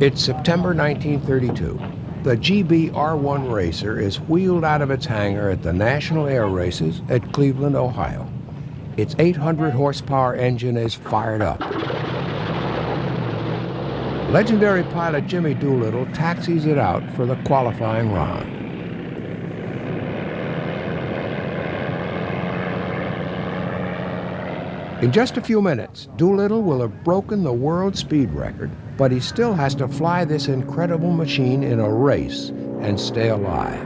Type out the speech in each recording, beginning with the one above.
It's September 1932. The GB-R1 Racer is wheeled out of its hangar at the National Air Races at Cleveland, Ohio. Its 800 horsepower engine is fired up. Legendary pilot Jimmy Doolittle taxis it out for the qualifying round. In just a few minutes, Doolittle will have broken the world speed record, but he still has to fly this incredible machine in a race and stay alive.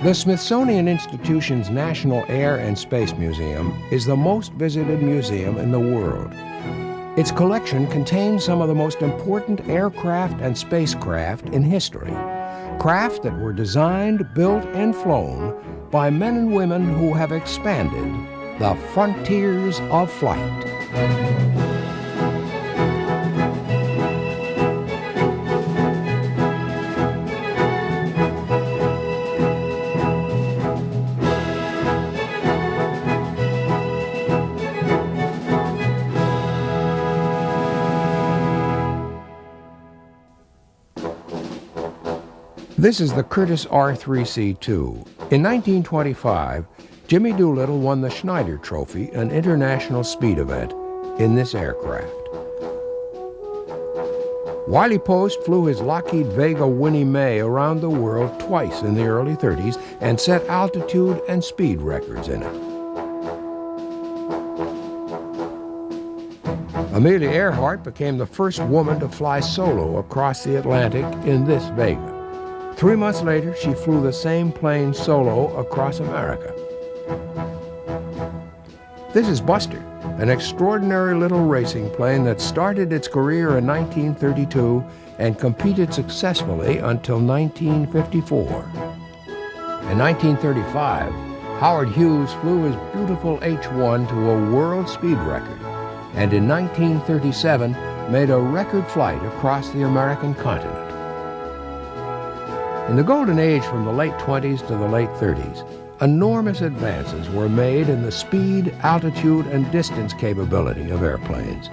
The Smithsonian Institution's National Air and Space Museum is the most visited museum in the world. Its collection contains some of the most important aircraft and spacecraft in history. Craft that were designed, built, and flown by men and women who have expanded the frontiers of flight. This is the Curtiss R3C2. In 1925, Jimmy Doolittle won the Schneider Trophy, an international speed event, in this aircraft. Wiley Post flew his Lockheed Vega Winnie Mae around the world twice in the early 30s and set altitude and speed records in it. Amelia Earhart became the first woman to fly solo across the Atlantic in this Vega. 3 months later, she flew the same plane solo across America. This is Buster, an extraordinary little racing plane that started its career in 1932 and competed successfully until 1954. In 1935, Howard Hughes flew his beautiful H-1 to a world speed record, and in 1937 made a record flight across the American continent. In the golden age from the late 20s to the late 30s, enormous advances were made in the speed, altitude, and distance capability of airplanes.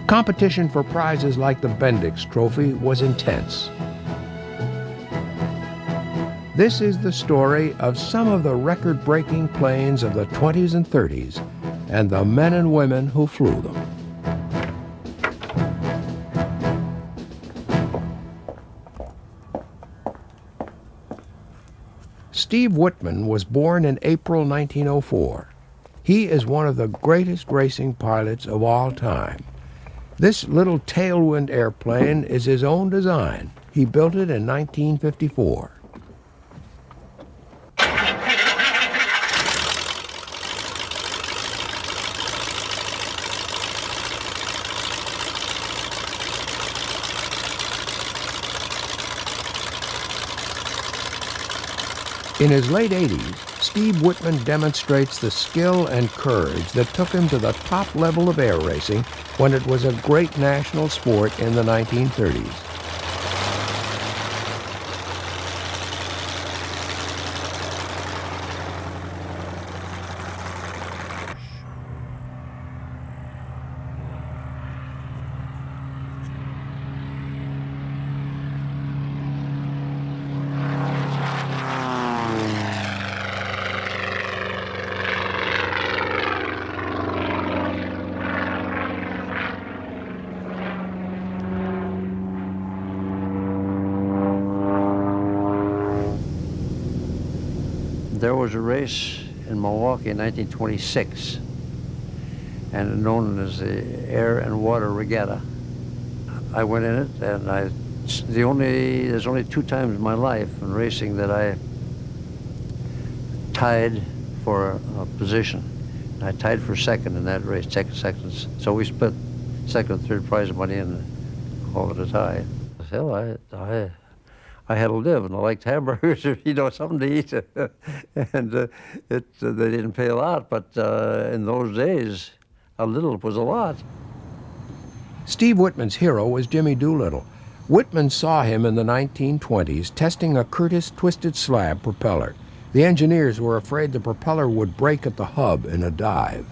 Competition for prizes like the Bendix Trophy was intense. This is the story of some of the record-breaking planes of the 20s and 30s and the men and women who flew them. Steve Whitman was born in April 1904. He is one of the greatest racing pilots of all time. This little tailwind airplane is his own design. He built it in 1954. In his late 80s, Steve Whitman demonstrates the skill and courage that took him to the top level of air racing when it was a great national sport in the 1930s. There was a race in Milwaukee in 1926, and known as the Air and Water Regatta. I went in it, and there's only 2 times in my life in racing that I tied for a position. I tied for second in that race, seconds. So we split second and third prize money and called it a tie. Hell, I had to live, and I liked hamburgers, something to eat. And they didn't pay a lot, but in those days, a little was a lot. Steve Whitman's hero was Jimmy Doolittle. Whitman saw him in the 1920s testing a Curtiss twisted slab propeller. The engineers were afraid the propeller would break at the hub in a dive.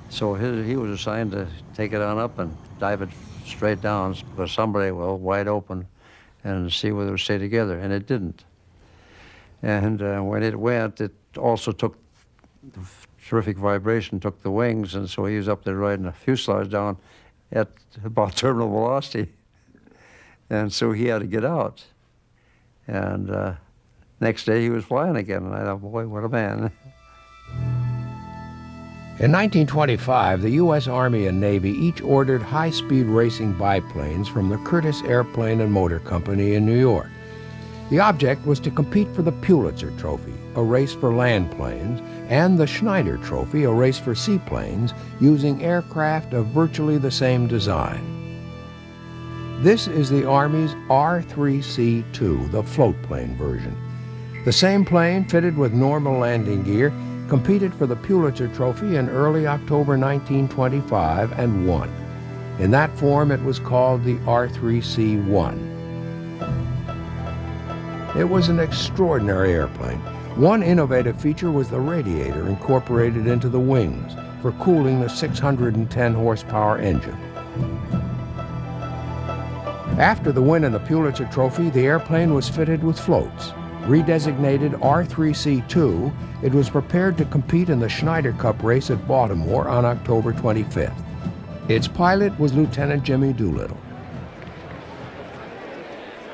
So he was assigned to take it on up and dive it straight down because somebody, well, wide open, and see whether it would stay together, and it didn't. And when it went, it also took the terrific vibration, took the wings, and so he was up there riding a fuselage down at about terminal velocity. And so he had to get out. And next day he was flying again, and I thought, boy, what a man. In 1925, the U.S. Army and Navy each ordered high-speed racing biplanes from the Curtiss Airplane and Motor Company in New York. The object was to compete for the Pulitzer Trophy, a race for land planes, and the Schneider Trophy, a race for seaplanes, using aircraft of virtually the same design. This is the Army's R-3C2, the floatplane version. The same plane, fitted with normal landing gear, competed for the Pulitzer Trophy in early October 1925 and won. In that form, it was called the R-3C1. It was an extraordinary airplane. One innovative feature was the radiator incorporated into the wings for cooling the 610 horsepower engine. After the win in the Pulitzer Trophy, the airplane was fitted with floats. Redesignated R-3C2, it was prepared to compete in the Schneider Cup race at Baltimore on October 25th. Its pilot was Lieutenant Jimmy Doolittle.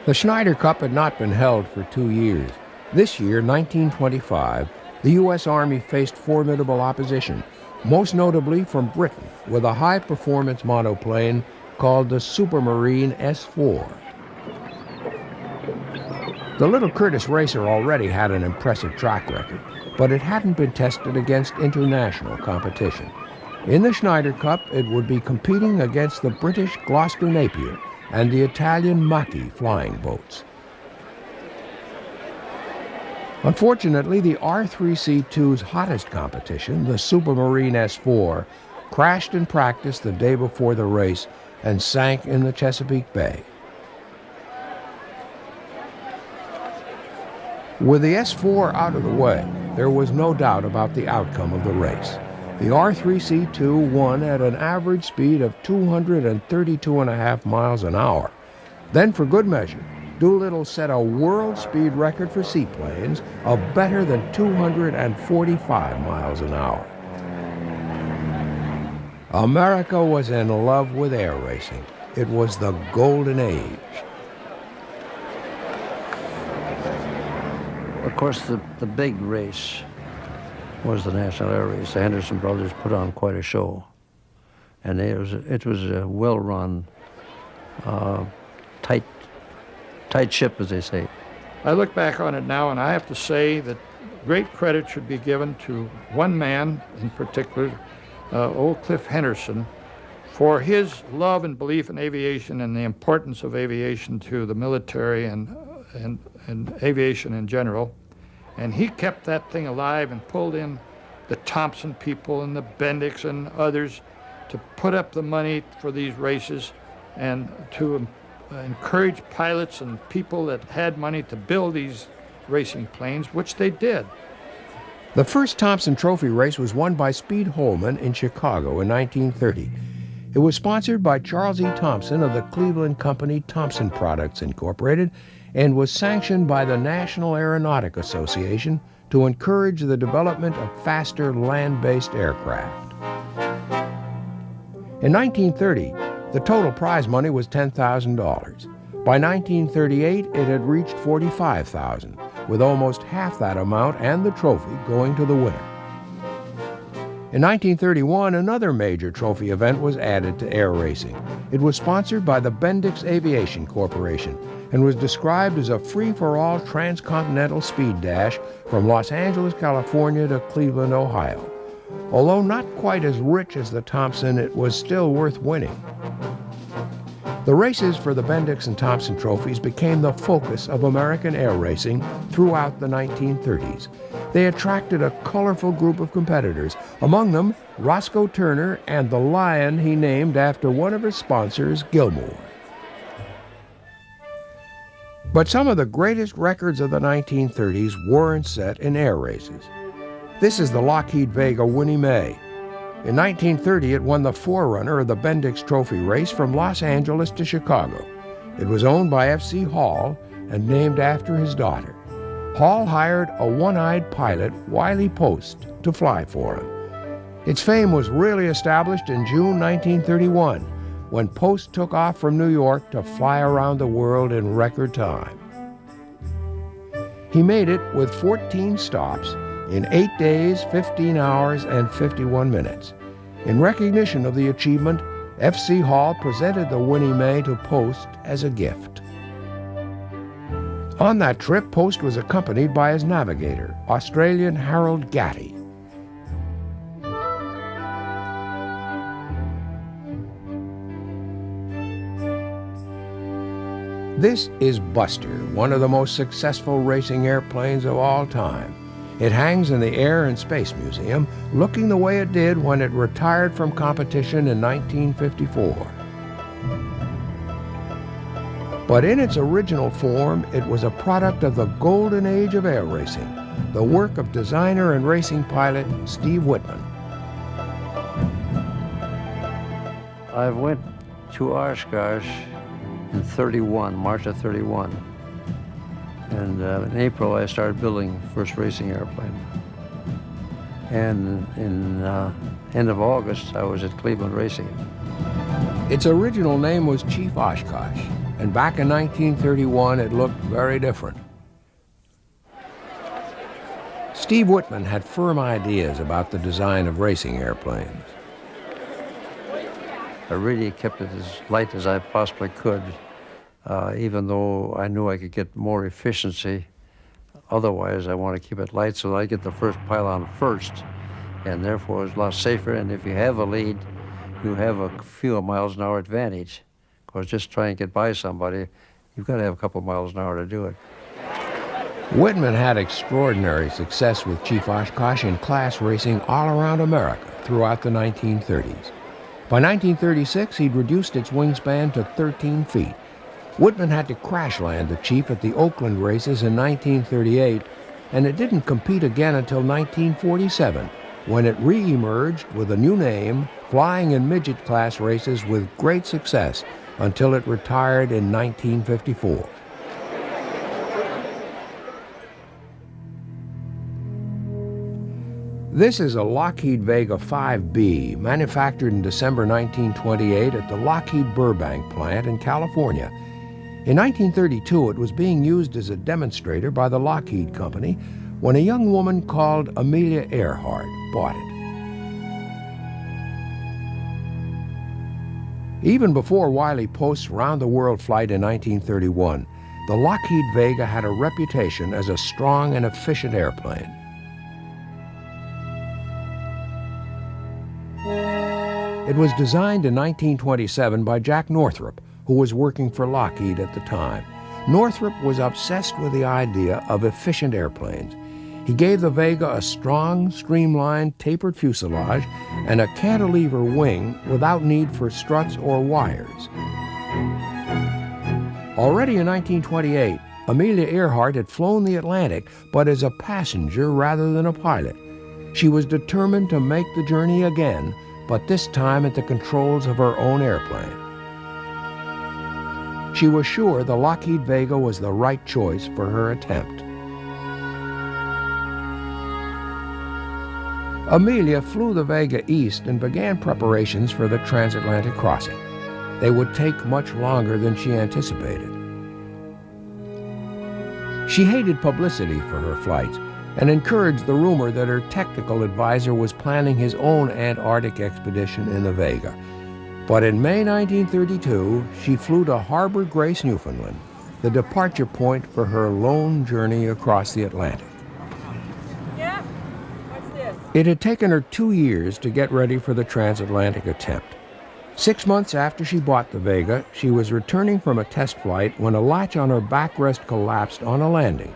The Schneider Cup had not been held for 2 years. This year, 1925, the U.S. Army faced formidable opposition, most notably from Britain, with a high-performance monoplane called the Supermarine S-4. The little Curtiss racer already had an impressive track record, but it hadn't been tested against international competition. In the Schneider Cup, it would be competing against the British Gloucester Napier and the Italian Macchi flying boats. Unfortunately, the R-3C2's hottest competition, the Supermarine S-4, crashed in practice the day before the race and sank in the Chesapeake Bay. With the S-4 out of the way, there was no doubt about the outcome of the race. The R-3C2 won at an average speed of 232.5 miles an hour. Then, for good measure, Doolittle set a world speed record for seaplanes of better than 245 miles an hour. America was in love with air racing. It was the golden age. Of course, the big race was the National Air Race. The Henderson brothers put on quite a show. And it was a well-run, tight ship, as they say. I look back on it now, and I have to say that great credit should be given to one man in particular, old Cliff Henderson, for his love and belief in aviation and the importance of aviation to the military and aviation in general. And he kept that thing alive and pulled in the Thompson people and the Bendix and others to put up the money for these races and to encourage pilots and people that had money to build these racing planes, which they did. The first Thompson Trophy race was won by Speed Holman in Chicago in 1930. It was sponsored by Charles E. Thompson of the Cleveland company Thompson Products Incorporated and was sanctioned by the National Aeronautic Association to encourage the development of faster land-based aircraft. In 1930, the total prize money was $10,000. By 1938, it had reached $45,000, with almost half that amount and the trophy going to the winner. In 1931, another major trophy event was added to air racing. It was sponsored by the Bendix Aviation Corporation and was described as a free-for-all transcontinental speed dash from Los Angeles, California to Cleveland, Ohio. Although not quite as rich as the Thompson, it was still worth winning. The races for the Bendix and Thompson trophies became the focus of American air racing throughout the 1930s. They attracted a colorful group of competitors, among them Roscoe Turner and the lion he named after one of his sponsors, Gilmore. But some of the greatest records of the 1930s weren't set in air races. This is the Lockheed Vega Winnie Mae. In 1930, it won the forerunner of the Bendix Trophy race from Los Angeles to Chicago. It was owned by F.C. Hall and named after his daughter. Hall hired a one-eyed pilot, Wiley Post, to fly for him. Its fame was really established in June 1931, when Post took off from New York to fly around the world in record time. He made it with 14 stops in 8 days, 15 hours, and 51 minutes. In recognition of the achievement, F.C. Hall presented the Winnie Mae to Post as a gift. On that trip, Post was accompanied by his navigator, Australian Harold Gatty. This is Buster, one of the most successful racing airplanes of all time. It hangs in the Air and Space Museum, looking the way it did when it retired from competition in 1954. But in its original form, it was a product of the golden age of air racing, the work of designer and racing pilot Steve Whitman. I went to Oshkosh in 31, March of 31. And in April, I started building first racing airplane. And in end of August, I was at Cleveland racing it. Its original name was Chief Oshkosh, and back in 1931, it looked very different. Steve Whitman had firm ideas about the design of racing airplanes. I really kept it as light as I possibly could, even though I knew I could get more efficiency. Otherwise, I want to keep it light so that I get the first pylon first, and therefore it's a lot safer. And if you have a lead, you have a few miles an hour advantage. Because just try and get by somebody, you've got to have a couple miles an hour to do it. Whitman had extraordinary success with Chief Oshkosh in class racing all around America throughout the 1930s. By 1936, he'd reduced its wingspan to 13 feet. Whitman had to crash land the Chief at the Oakland races in 1938, and it didn't compete again until 1947, when it re-emerged with a new name, flying in midget class races with great success until it retired in 1954. This is a Lockheed Vega 5B, manufactured in December 1928 at the Lockheed Burbank plant in California. In 1932, it was being used as a demonstrator by the Lockheed Company when a young woman called Amelia Earhart bought it. Even before Wiley Post's round-the-world flight in 1931, the Lockheed Vega had a reputation as a strong and efficient airplane. It was designed in 1927 by Jack Northrop, who was working for Lockheed at the time. Northrop was obsessed with the idea of efficient airplanes. He gave the Vega a strong, streamlined, tapered fuselage and a cantilever wing without need for struts or wires. Already in 1928, Amelia Earhart had flown the Atlantic, but as a passenger rather than a pilot. She was determined to make the journey again, but this time at the controls of her own airplane. She was sure the Lockheed Vega was the right choice for her attempt. Amelia flew the Vega east and began preparations for the transatlantic crossing. They would take much longer than she anticipated. She hated publicity for her flights and encouraged the rumor that her technical advisor was planning his own Antarctic expedition in the Vega. But in May 1932, she flew to Harbor Grace, Newfoundland, the departure point for her lone journey across the Atlantic. Yeah? What's this? It had taken her 2 years to get ready for the transatlantic attempt. 6 months after she bought the Vega, she was returning from a test flight when a latch on her backrest collapsed on a landing.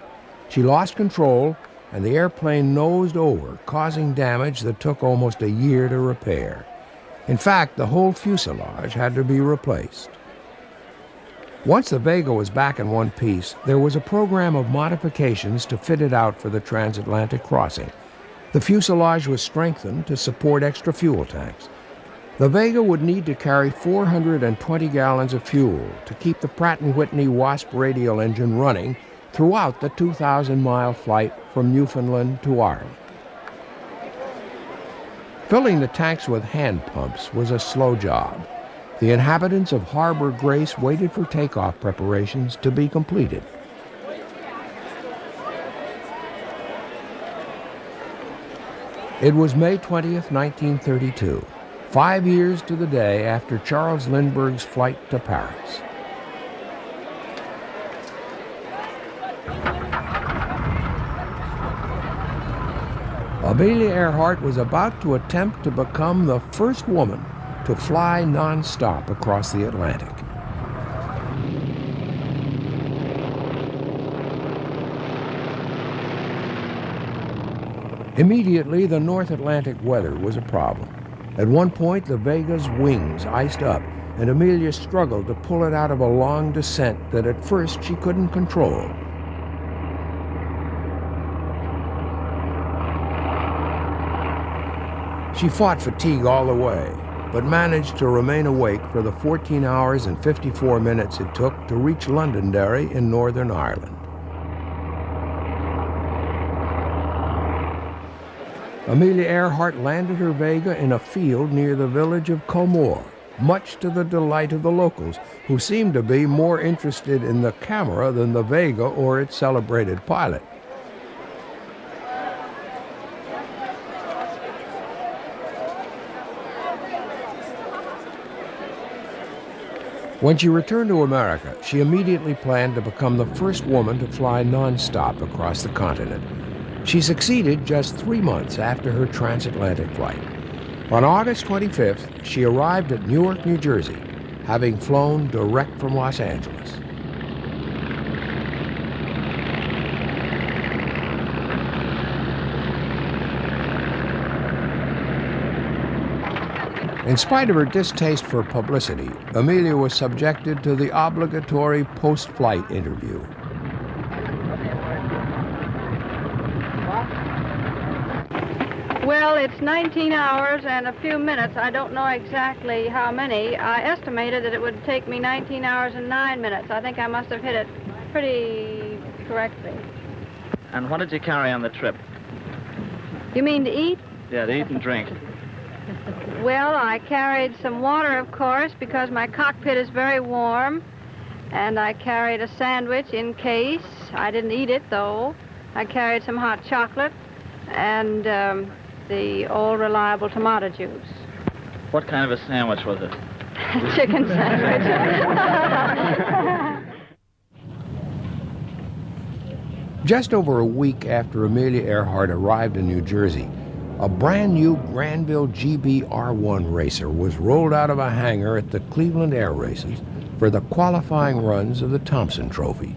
She lost control, and the airplane nosed over, causing damage that took almost a year to repair. In fact, the whole fuselage had to be replaced. Once the Vega was back in one piece, there was a program of modifications to fit it out for the transatlantic crossing. The fuselage was strengthened to support extra fuel tanks. The Vega would need to carry 420 gallons of fuel to keep the Pratt & Whitney Wasp radial engine running throughout the 2,000-mile flight from Newfoundland to Ireland. Filling the tanks with hand pumps was a slow job. The inhabitants of Harbor Grace waited for takeoff preparations to be completed. It was May 20th, 1932, 5 years to the day after Charles Lindbergh's flight to Paris. Amelia Earhart was about to attempt to become the first woman to fly non-stop across the Atlantic. Immediately, the North Atlantic weather was a problem. At one point, the Vega's wings iced up, and Amelia struggled to pull it out of a long descent that at first she couldn't control. She fought fatigue all the way, but managed to remain awake for the 14 hours and 54 minutes it took to reach Londonderry in Northern Ireland. Amelia Earhart landed her Vega in a field near the village of Comore, much to the delight of the locals, who seemed to be more interested in the camera than the Vega or its celebrated pilot. When she returned to America, she immediately planned to become the first woman to fly non-stop across the continent. She succeeded just 3 months after her transatlantic flight. On August 25th, she arrived at Newark, New Jersey, having flown direct from Los Angeles. In spite of her distaste for publicity, Amelia was subjected to the obligatory post-flight interview. Well, it's 19 hours and a few minutes. I don't know exactly how many. I estimated that it would take me 19 hours and 9 minutes. I think I must have hit it pretty correctly. And what did you carry on the trip? You mean to eat? Yeah, to eat and drink. Well, I carried some water, of course, because my cockpit is very warm. And I carried a sandwich in case. I didn't eat it, though. I carried some hot chocolate and the old reliable tomato juice. What kind of a sandwich was it? Chicken sandwich. Just over a week after Amelia Earhart arrived in New Jersey, a brand new Granville GB R1 racer was rolled out of a hangar at the Cleveland Air Races for the qualifying runs of the Thompson Trophy.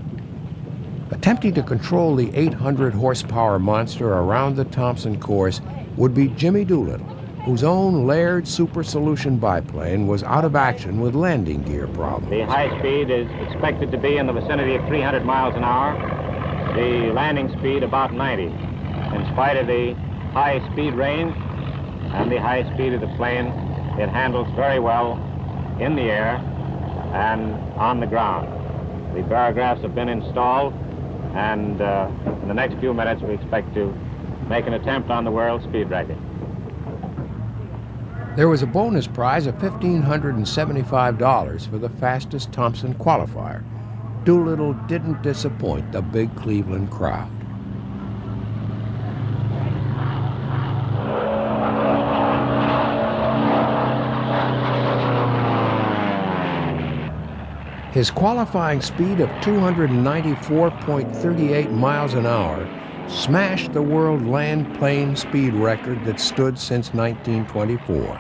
Attempting to control the 800 horsepower monster around the Thompson course would be Jimmy Doolittle, whose own Laird Super Solution biplane was out of action with landing gear problems. The high speed is expected to be in the vicinity of 300 miles an hour. The landing speed about 90. In spite of the high speed range and the high speed of the plane, it handles very well in the air and on the ground. The barographs have been installed, and in the next few minutes we expect to make an attempt on the world speed record. There was a bonus prize of $1,575 for the fastest Thompson qualifier. Doolittle didn't disappoint the big Cleveland crowd. His qualifying speed of 294.38 miles an hour smashed the world land plane speed record that stood since 1924.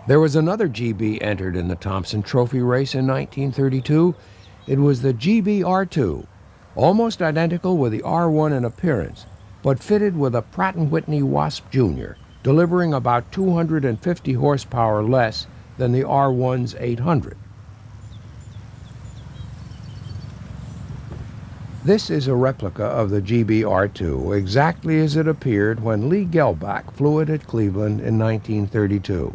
There was another GB entered in the Thompson Trophy race in 1932. It was the GB R2, almost identical with the R1 in appearance, but fitted with a Pratt & Whitney Wasp Jr., delivering about 250 horsepower less than the R1's 800. This is a replica of the GBR-2, exactly as it appeared when Lee Gelbach flew it at Cleveland in 1932.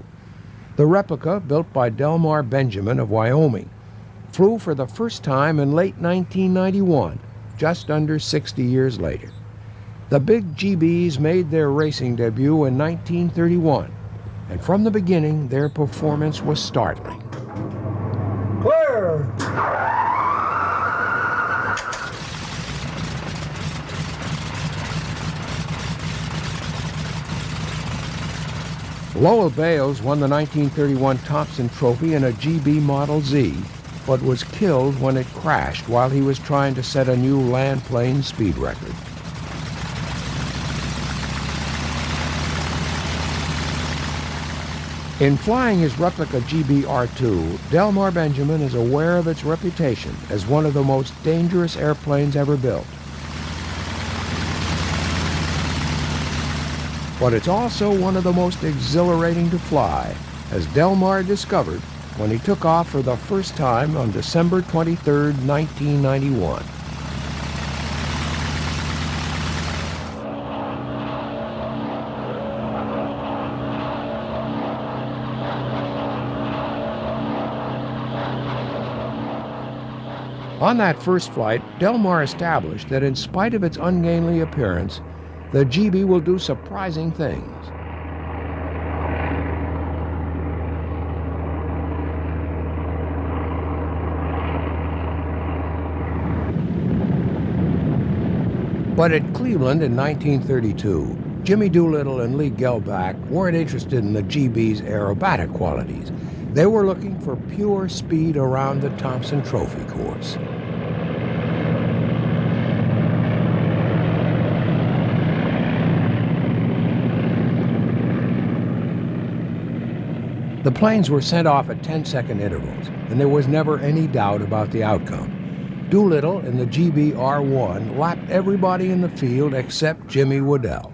The replica, built by Delmar Benjamin of Wyoming, flew for the first time in late 1991, just under 60 years later. The big GBs made their racing debut in 1931, and from the beginning, their performance was startling. Clear! Lowell Bales won the 1931 Thompson Trophy in a GB Model Z, but was killed when it crashed while he was trying to set a new land plane speed record. In flying his replica GBR-2, Delmar Benjamin is aware of its reputation as one of the most dangerous airplanes ever built. But it's also one of the most exhilarating to fly, as Delmar discovered when he took off for the first time on December 23, 1991. On that first flight, Delmar established that in spite of its ungainly appearance, the GB will do surprising things. But at Cleveland in 1932, Jimmy Doolittle and Lee Gelbach weren't interested in the GB's aerobatic qualities. They were looking for pure speed around the Thompson Trophy course. The planes were sent off at 10-second intervals, and there was never any doubt about the outcome. Doolittle in the GBR-1 lapped everybody in the field except Jimmy Waddell.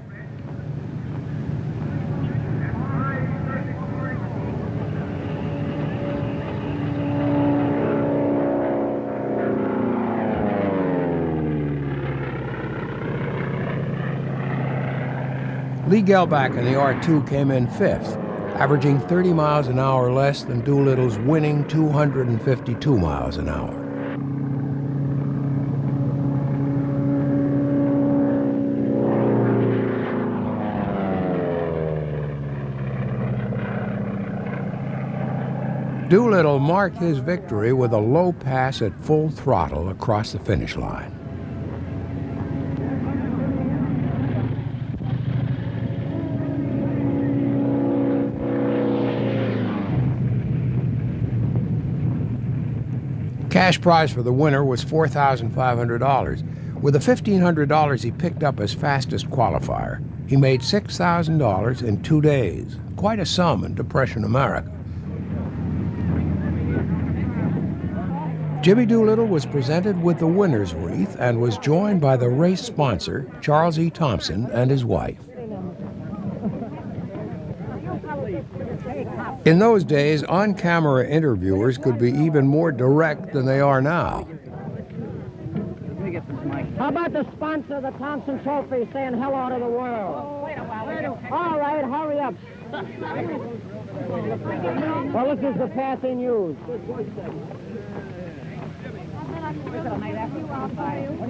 Lee Gelbach in the R2 came in fifth, averaging 30 miles an hour less than Doolittle's winning 252 miles an hour. Doolittle marked his victory with a low pass at full throttle across the finish line. Cash prize for the winner was $4,500. With the $1,500 he picked up as fastest qualifier, he made $6,000 in 2 days, quite a sum in Depression America. Jimmy Doolittle was presented with the winner's wreath and was joined by the race sponsor, Charles E. Thompson, and his wife. In those days, on-camera interviewers could be even more direct than they are now. How about the sponsor of the Thompson Trophy saying hello to the world? All right, hurry up. Well, this is the passing news.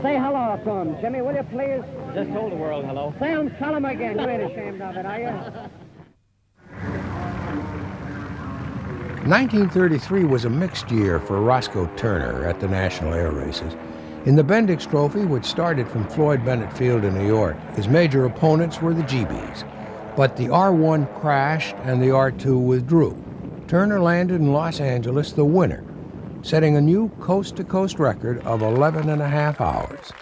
Say hello to him, Jimmy, will you please? Just told the world hello. Tell him again. You ain't ashamed of it, are you? 1933 was a mixed year for Roscoe Turner at the National Air Races. In the Bendix Trophy, which started from Floyd Bennett Field in New York, his major opponents were the GBs. But the R1 crashed and the R2 withdrew. Turner landed in Los Angeles the winner, setting a new coast-to-coast record of 11.5 hours.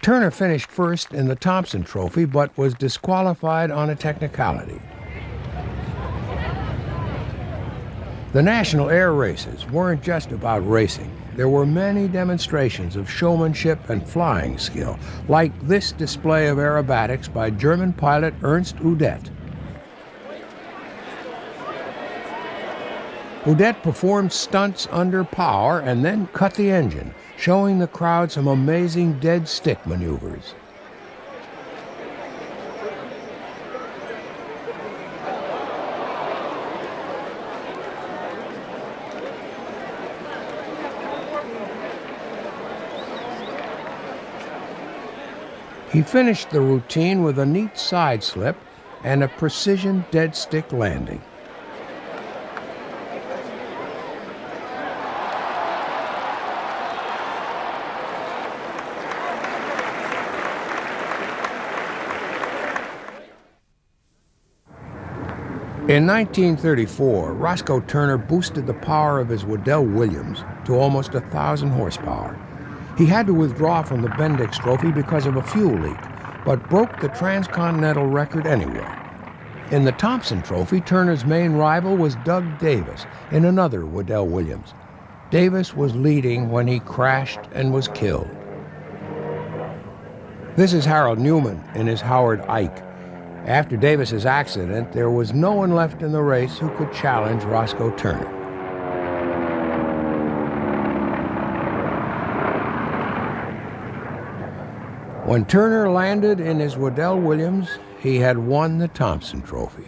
Turner finished first in the Thompson Trophy, but was disqualified on a technicality. The National Air Races weren't just about racing. There were many demonstrations of showmanship and flying skill, like this display of aerobatics by German pilot Ernst Udet. Boudet performed stunts under power and then cut the engine, showing the crowd some amazing dead stick maneuvers. He finished the routine with a neat side slip and a precision dead stick landing. In 1934, Roscoe Turner boosted the power of his Waddell Williams to almost 1,000 horsepower. He had to withdraw from the Bendix Trophy because of a fuel leak, but broke the transcontinental record anyway. In the Thompson Trophy, Turner's main rival was Doug Davis in another Waddell Williams. Davis was leading when he crashed and was killed. This is Harold Newman in his Howard Ike. After Davis's accident, there was no one left in the race who could challenge Roscoe Turner. When Turner landed in his Waddell Williams, he had won the Thompson Trophy.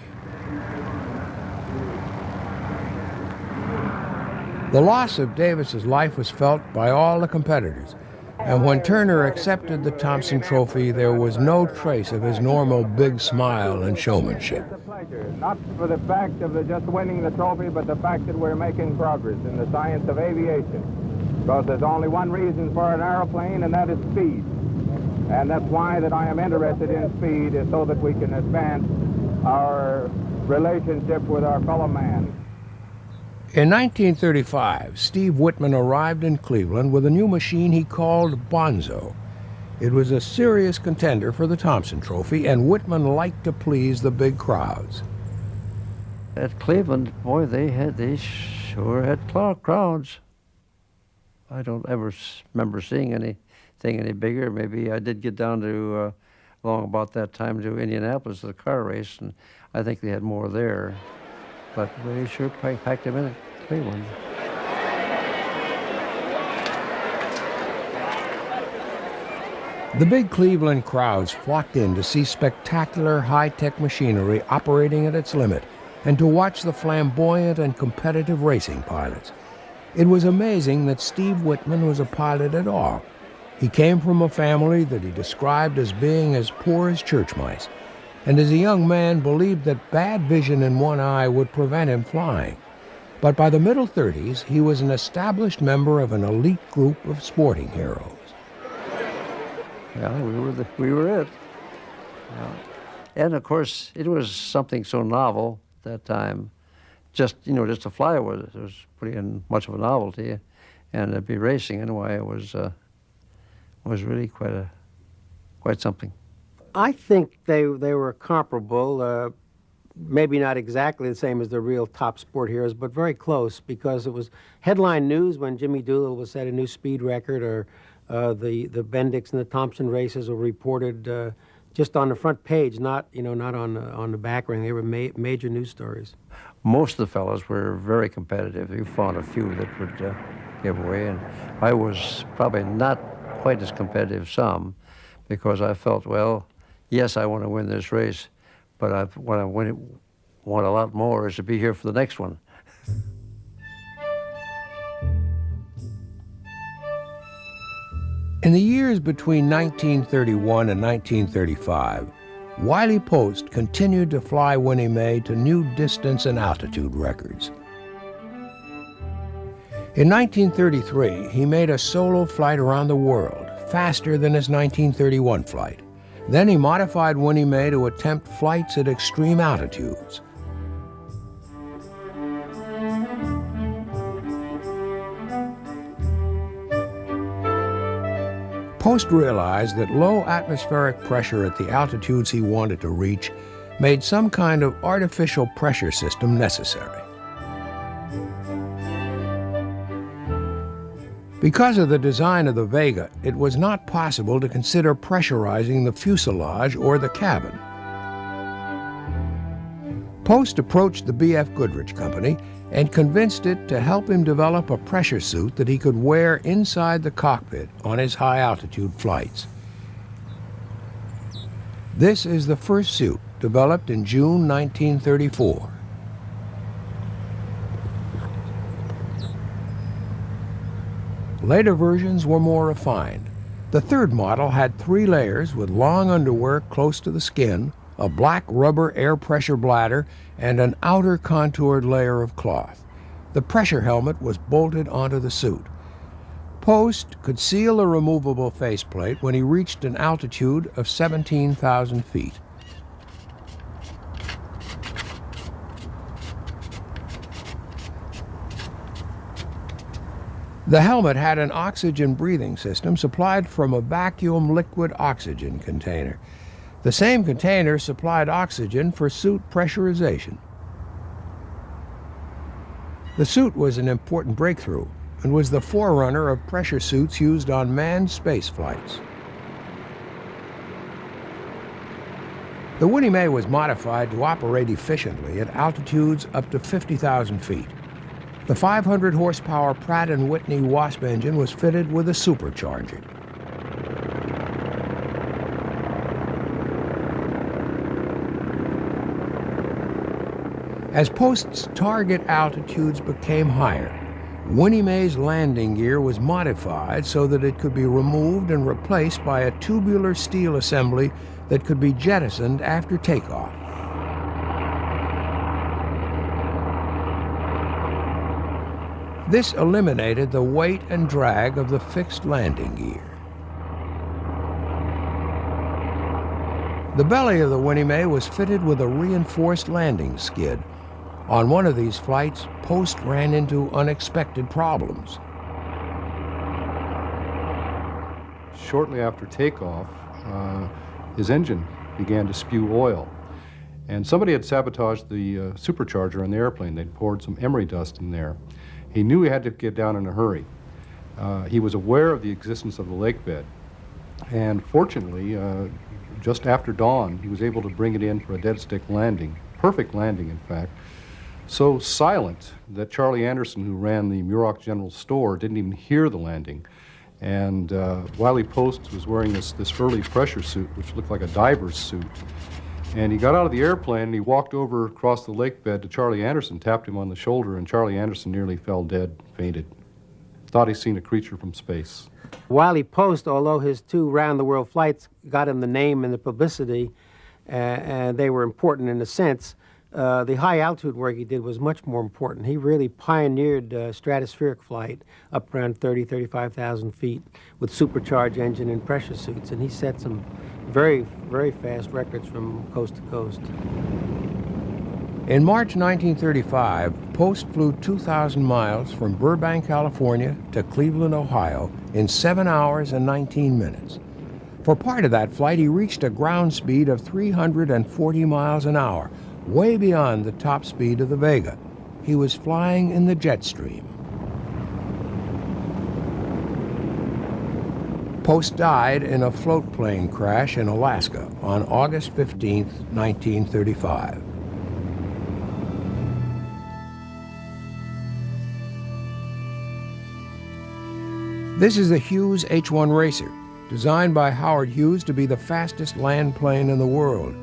The loss of Davis's life was felt by all the competitors, and when Turner accepted the Thompson Trophy, there was no trace of his normal big smile and showmanship. It's a pleasure, not for the fact of just winning the trophy, but the fact that we're making progress in the science of aviation. Because there's only one reason for an airplane, and that is speed. And that's why that I am interested in speed, is so that we can advance our relationship with our fellow man. In 1935, Steve Whitman arrived in Cleveland with a new machine he called Bonzo. It was a serious contender for the Thompson Trophy, and Whitman liked to please the big crowds. At Cleveland, boy, they sure had crowds. I don't ever remember seeing anything any bigger. Maybe I did get down to, along about that time, to Indianapolis, the car race, and I think they had more there. But they sure packed them in at Cleveland. The big Cleveland crowds flocked in to see spectacular high-tech machinery operating at its limit and to watch the flamboyant and competitive racing pilots. It was amazing that Steve Whitman was a pilot at all. He came from a family that he described as being as poor as church mice, and as a young man believed that bad vision in one eye would prevent him flying. But by the middle 30s, he was an established member of an elite group of sporting heroes. Yeah, we were it. Yeah. And of course, it was something so novel at that time. Just to fly was pretty much of a novelty, and to be racing anyway, it was really quite something. I think they were comparable, maybe not exactly the same as the real top sport heroes, but very close, because it was headline news when Jimmy Doolittle was set a new speed record, or the Bendix and the Thompson races were reported just on the front page, not on the back ring. They were major news stories. Most of the fellows were very competitive. You found a few that would give away, and I was probably not quite as competitive as some, because I felt, well, yes, I want to win this race, but what I want a lot more is to be here for the next one. In the years between 1931 and 1935, Wiley Post continued to fly Winnie Mae to new distance and altitude records. In 1933, he made a solo flight around the world, faster than his 1931 flight. Then he modified Winnie Mae to attempt flights at extreme altitudes. Post realized that low atmospheric pressure at the altitudes he wanted to reach made some kind of artificial pressure system necessary. Because of the design of the Vega, it was not possible to consider pressurizing the fuselage or the cabin. Post approached the B.F. Goodrich Company and convinced it to help him develop a pressure suit that he could wear inside the cockpit on his high-altitude flights. This is the first suit, developed in June 1934. Later versions were more refined. The third model had 3 layers with long underwear close to the skin, a black rubber air pressure bladder, and an outer contoured layer of cloth. The pressure helmet was bolted onto the suit. Post could seal a removable faceplate when he reached an altitude of 17,000 feet. The helmet had an oxygen breathing system supplied from a vacuum liquid oxygen container. The same container supplied oxygen for suit pressurization. The suit was an important breakthrough and was the forerunner of pressure suits used on manned space flights. The Winnie Mae was modified to operate efficiently at altitudes up to 50,000 feet. The 500 horsepower Pratt & Whitney Wasp engine was fitted with a supercharger. As Post's target altitudes became higher, Winnie Mae's landing gear was modified so that it could be removed and replaced by a tubular steel assembly that could be jettisoned after takeoff. This eliminated the weight and drag of the fixed landing gear. The belly of the Winnie Mae was fitted with a reinforced landing skid. On one of these flights, Post ran into unexpected problems. Shortly after takeoff, his engine began to spew oil. And somebody had sabotaged the supercharger on the airplane. They'd poured some emery dust in there. He knew he had to get down in a hurry. He was aware of the existence of the lake bed. And fortunately, just after dawn, he was able to bring it in for a dead stick landing. Perfect landing, in fact. So silent that Charlie Anderson, who ran the Muroc General Store, didn't even hear the landing. And Wiley Post was wearing this early pressure suit, which looked like a diver's suit. And he got out of the airplane and he walked over across the lake bed to Charlie Anderson, tapped him on the shoulder, and Charlie Anderson nearly fell dead, fainted. Thought he'd seen a creature from space. Wiley Post, although his 2 round-the-world flights got him the name and the publicity, and they were important in a sense, the high-altitude work he did was much more important. He really pioneered stratospheric flight up around 35,000 feet with supercharged engine and pressure suits, and he set some very, very fast records from coast to coast. In March 1935, Post flew 2,000 miles from Burbank, California to Cleveland, Ohio in 7 hours and 19 minutes. For part of that flight, he reached a ground speed of 340 miles an hour, way beyond the top speed of the Vega. He was flying in the jet stream. Post died in a float plane crash in Alaska on August 15, 1935. This is the Hughes H-1 Racer, designed by Howard Hughes to be the fastest land plane in the world.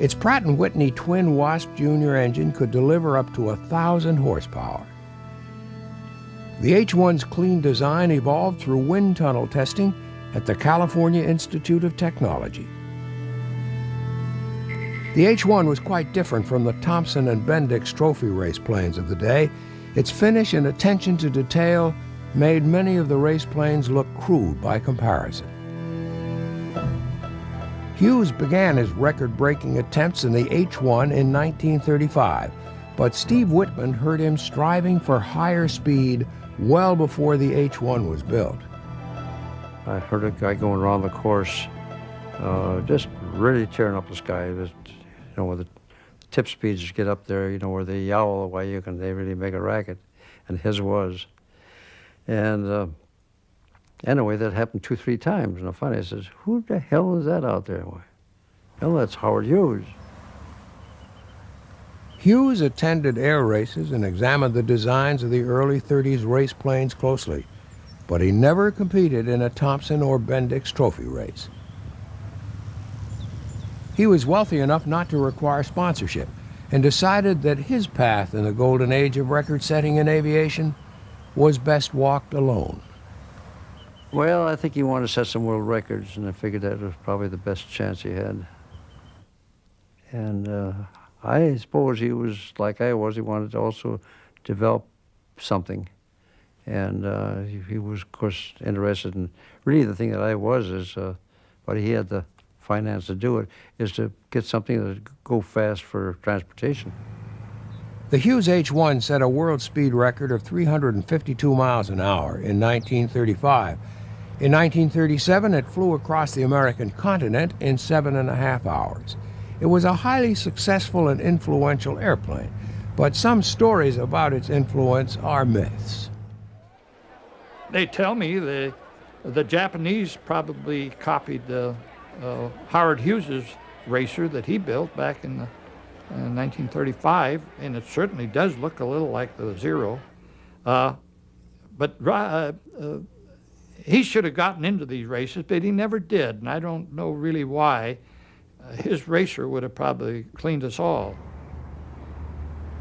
Its Pratt & Whitney twin Wasp Jr. engine could deliver up to 1,000 horsepower. The H-1's clean design evolved through wind tunnel testing at the California Institute of Technology. The H-1 was quite different from the Thompson and Bendix trophy race planes of the day. Its finish and attention to detail made many of the race planes look crude by comparison. Hughes began his record-breaking attempts in the H-1 in 1935, but Steve Whitman heard him striving for higher speed well before the H-1 was built. I heard a guy going around the course, just really tearing up the sky. Just, where the tip speeds get up there, where they yowl away, they really make a racket, and his was. And anyway, that happened 2 or 3 times. And finally I says, who the hell is that out there? Well, that's Howard Hughes. Hughes attended air races and examined the designs of the early 30s race planes closely, but he never competed in a Thompson or Bendix trophy race. He was wealthy enough not to require sponsorship and decided that his path in the golden age of record-setting in aviation was best walked alone. Well, I think he wanted to set some world records, and I figured that was probably the best chance he had. And I suppose he was like I was. He wanted to also develop something. And he was, of course, interested in, really the thing that I was is, but he had the finance to do it, is to get something that would go fast for transportation. The Hughes H-1 set a world speed record of 352 miles an hour in 1935. In 1937, it flew across the American continent in 7.5 hours. It was a highly successful and influential airplane, but some stories about its influence are myths. They tell me the Japanese probably copied Howard Hughes's racer that he built back in 1935, and it certainly does look a little like the Zero. But he should have gotten into these races, but he never did, and I don't know really why. His racer would have probably cleaned us all.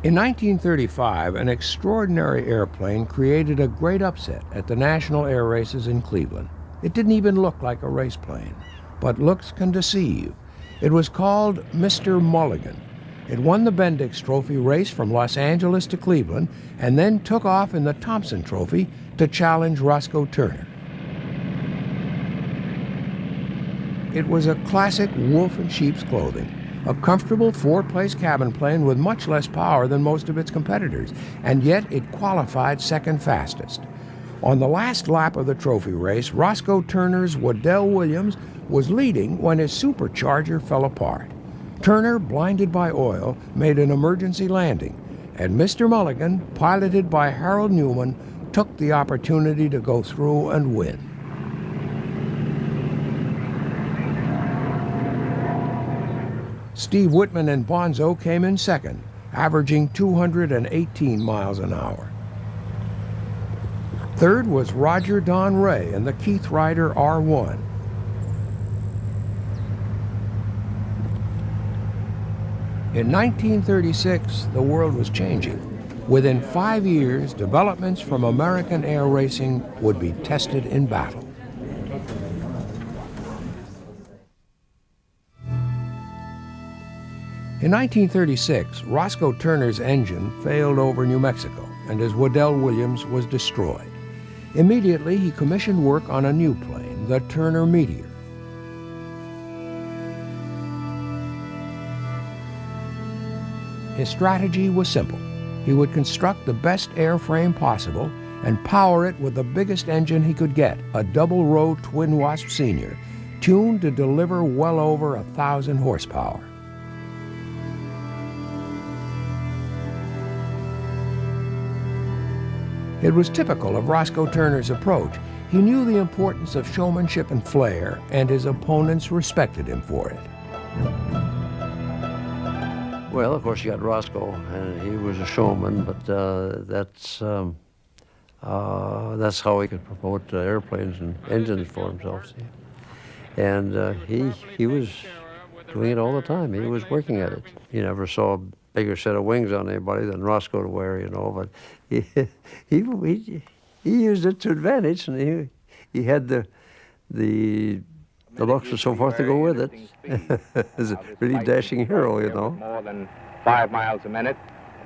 In 1935, an extraordinary airplane created a great upset at the National Air Races in Cleveland. It didn't even look like a race plane, but looks can deceive. It was called Mr. Mulligan. It won the Bendix Trophy race from Los Angeles to Cleveland and then took off in the Thompson Trophy to challenge Roscoe Turner. It was a classic wolf in sheep's clothing, a comfortable four-place cabin plane with much less power than most of its competitors, and yet it qualified second fastest. On the last lap of the trophy race, Roscoe Turner's Waddell Williams was leading when his supercharger fell apart. Turner, blinded by oil, made an emergency landing, and Mr. Mulligan, piloted by Harold Newman, took the opportunity to go through and win. Steve Whitman and Bonzo came in second, averaging 218 miles an hour. Third was Roger Don Ray and the Keith Ryder R1. In 1936, the world was changing. Within 5 years, developments from American air racing would be tested in battle. In 1936, Roscoe Turner's engine failed over New Mexico, and his Waddell Williams was destroyed. Immediately, he commissioned work on a new plane, the Turner Meteor. His strategy was simple. He would construct the best airframe possible and power it with the biggest engine he could get, a double-row Twin Wasp Senior, tuned to deliver well over 1,000 horsepower. It was typical of Roscoe Turner's approach. He knew the importance of showmanship and flair, and his opponents respected him for it. Well, of course, you got Roscoe, and he was a showman, but that's how he could promote airplanes and engines for himself. See? And he was doing it all the time. He was working at it. You never saw a bigger set of wings on anybody than Roscoe to wear, you know, but he used it to advantage, and he had the looks and so forth to go with it. He's a really dashing hero, you know. More than 5 miles a minute,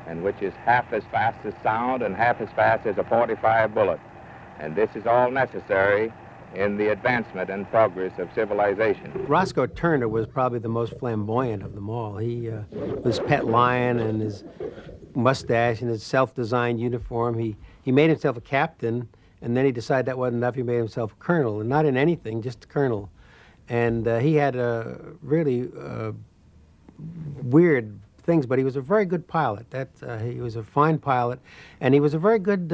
and which is half as fast as sound and half as fast as a .45 bullet. And this is all necessary in the advancement and progress of civilization. Roscoe Turner was probably the most flamboyant of them all. He was pet lion and his mustache and his self-designed uniform. He made himself a captain, and then he decided that wasn't enough. He made himself a colonel, and not in anything, just a colonel. And he had really weird things, but he was a very good pilot. He was a fine pilot, and he was a very good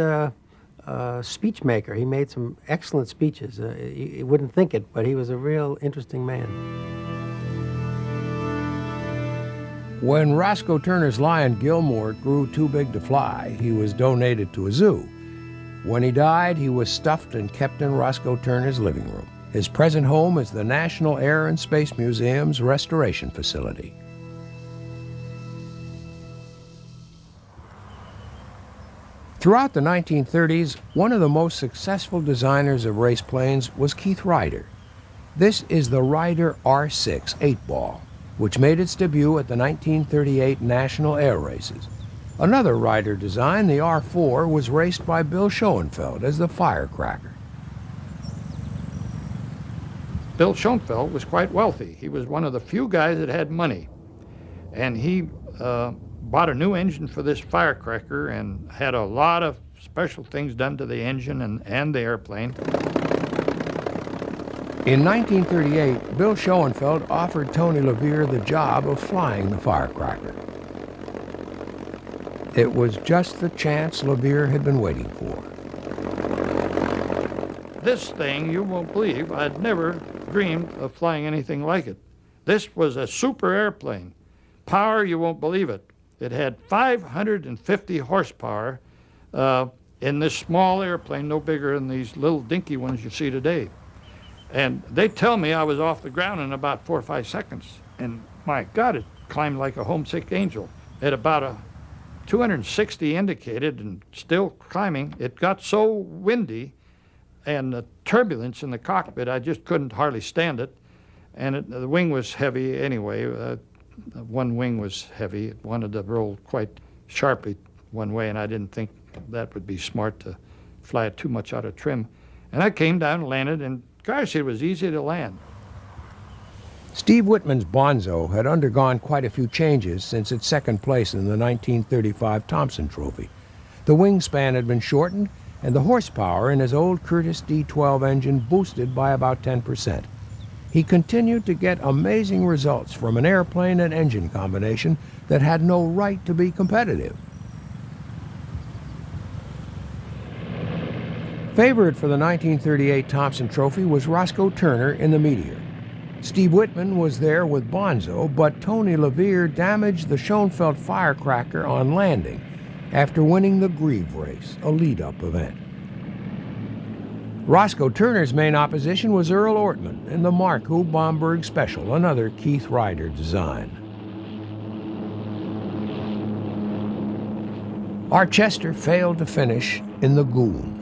speech maker. He made some excellent speeches. You wouldn't think it, but he was a real interesting man. When Roscoe Turner's lion Gilmore grew too big to fly, he was donated to a zoo. When he died, he was stuffed and kept in Roscoe Turner's living room. His present home is the National Air and Space Museum's restoration facility. Throughout the 1930s, one of the most successful designers of race planes was Keith Ryder. This is the Ryder R6 8-ball, which made its debut at the 1938 National Air Races. Another Ryder design, the R4, was raced by Bill Schoenfeld as the Firecracker. Bill Schoenfeld was quite wealthy. He was one of the few guys that had money. And he bought a new engine for this Firecracker and had a lot of special things done to the engine and the airplane. In 1938, Bill Schoenfeld offered Tony LeVere the job of flying the Firecracker. It was just the chance LeVere had been waiting for. This thing, you won't believe, I'd never dreamed of flying anything like it. This was a super airplane. Power, you won't believe it. It had 550 horsepower in this small airplane, no bigger than these little dinky ones you see today. And they tell me I was off the ground in about 4 or 5 seconds. And my God, it climbed like a homesick angel. At about a 260 indicated and still climbing, it got so windy and the turbulence in the cockpit, I just couldn't hardly stand it. And the wing was heavy anyway. One wing was heavy. It wanted to roll quite sharply one way, and I didn't think that would be smart to fly it too much out of trim. And I came down and landed, and gosh, it was easy to land. Steve Whitman's Bonzo had undergone quite a few changes since its second place in the 1935 Thompson Trophy. The wingspan had been shortened, and the horsepower in his old Curtiss D12 engine boosted by about 10%. He continued to get amazing results from an airplane and engine combination that had no right to be competitive. Favored for the 1938 Thompson Trophy was Roscoe Turner in the Meteor. Steve Whitman was there with Bonzo, but Tony LeVere damaged the Schoenfeld Firecracker on landing after winning the Grieve Race, a lead-up event. Roscoe Turner's main opposition was Earl Ortman in the Marku Bomberg Special, another Keith Ryder design. Archester failed to finish in the Goon.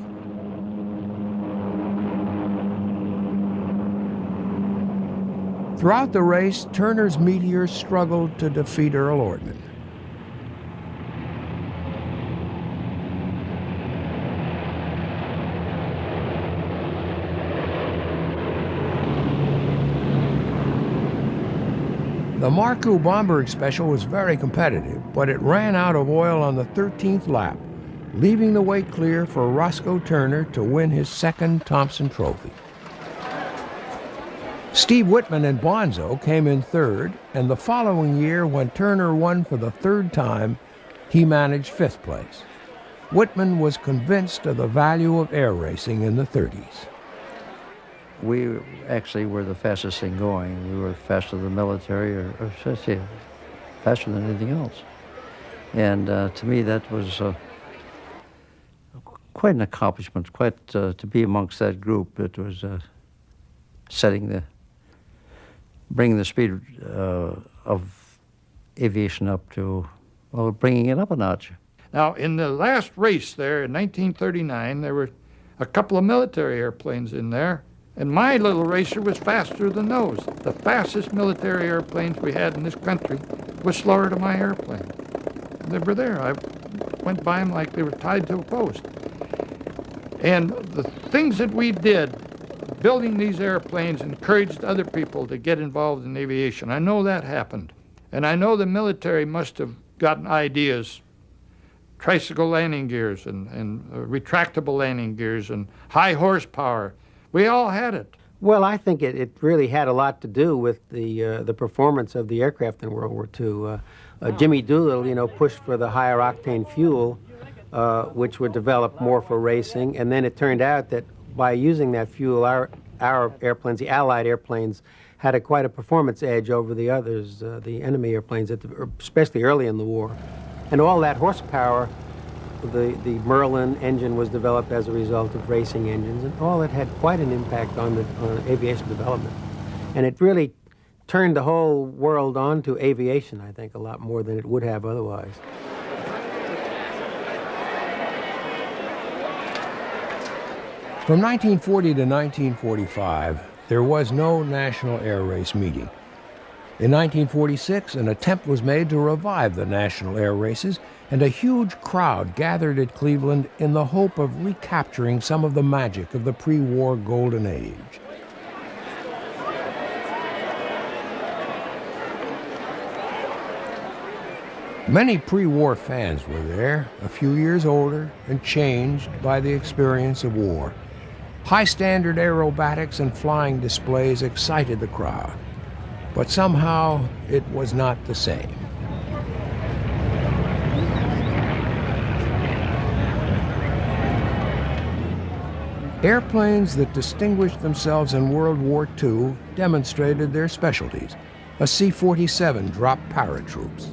Throughout the race, Turner's Meteor struggled to defeat Earl Ortman. The Marku Bomberg Special was very competitive, but it ran out of oil on the 13th lap, leaving the way clear for Roscoe Turner to win his second Thompson Trophy. Steve Whitman and Bonzo came in third, and the following year, when Turner won for the third time, he managed fifth place. Whitman was convinced of the value of air racing in the 30s. We actually were the fastest thing going. We were faster than the military, or faster than anything else. And to me, that was quite an accomplishment. Quite to be amongst that group. It was bringing the speed of aviation up to, well, bringing it up a notch. Now, in the last race there in 1939, there were a couple of military airplanes in there. And my little racer was faster than those. The fastest military airplanes we had in this country was slower than my airplane. They were there. I went by them like they were tied to a post. And the things that we did, building these airplanes, encouraged other people to get involved in aviation. I know that happened. And I know the military must have gotten ideas, tricycle landing gears and retractable landing gears and high horsepower. We all had it. Well, I think it really had a lot to do with the performance of the aircraft in World War II. Jimmy Doolittle, pushed for the higher octane fuel, which would develop more for racing, and then it turned out that by using that fuel, our airplanes, the Allied airplanes, had quite a performance edge over the others, the enemy airplanes, especially early in the war. And all that horsepower, the Merlin engine was developed as a result of racing engines, and all that had quite an impact on aviation development. And it really turned the whole world on to aviation, I think, a lot more than it would have otherwise. From 1940 to 1945, there was no National Air Race meeting. In 1946, an attempt was made to revive the national air races, and a huge crowd gathered at Cleveland in the hope of recapturing some of the magic of the pre-war golden age. Many pre-war fans were there, a few years older and changed by the experience of war. High-standard aerobatics and flying displays excited the crowd, but somehow it was not the same. Airplanes that distinguished themselves in World War II demonstrated their specialties. A C-47 dropped paratroops.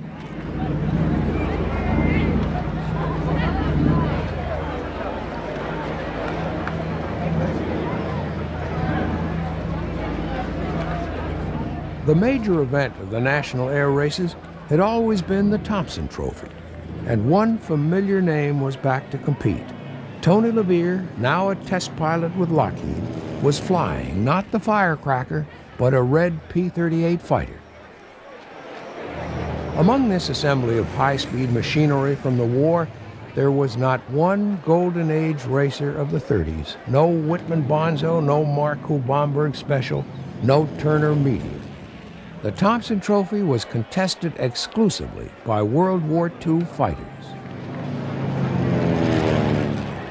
The major event of the national air races had always been the Thompson Trophy, and one familiar name was back to compete. Tony LeVere, now a test pilot with Lockheed, was flying not the Firecracker, but a red P-38 fighter. Among this assembly of high-speed machinery from the war, there was not one Golden Age racer of the 30s. No Whitman Bonzo, no Mark Bomberg Special, no Turner Meteor. The Thompson Trophy was contested exclusively by World War II fighters.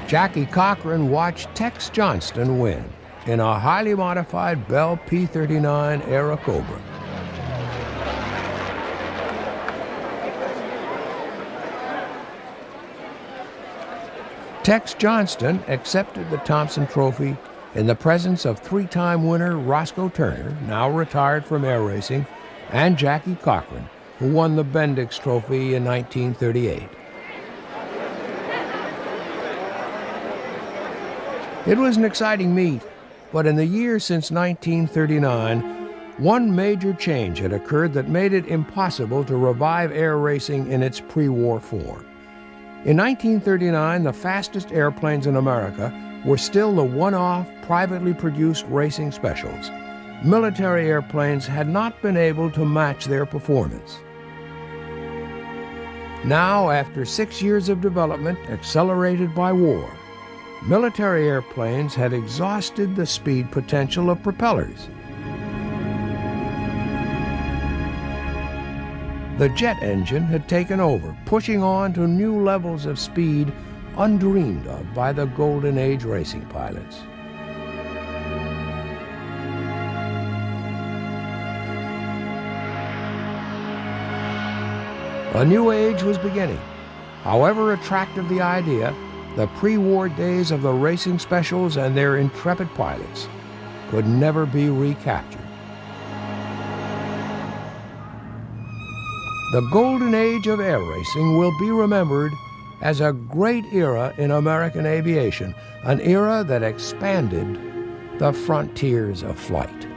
Jackie Cochran watched Tex Johnston win in a highly modified Bell P-39 Airacobra. Tex Johnston accepted the Thompson Trophy in the presence of three-time winner Roscoe Turner, now retired from air racing, and Jackie Cochran, who won the Bendix Trophy in 1938. It was an exciting meet, but in the years since 1939, one major change had occurred that made it impossible to revive air racing in its pre-war form. In 1939, the fastest airplanes in America were still the one-off, privately produced racing specials. Military airplanes had not been able to match their performance. Now, after 6 years of development accelerated by war, military airplanes had exhausted the speed potential of propellers. The jet engine had taken over, pushing on to new levels of speed undreamed of by the Golden Age racing pilots. A new age was beginning. However attractive the idea, the pre-war days of the racing specials and their intrepid pilots could never be recaptured. The Golden Age of air racing will be remembered as a great era in American aviation, an era that expanded the frontiers of flight.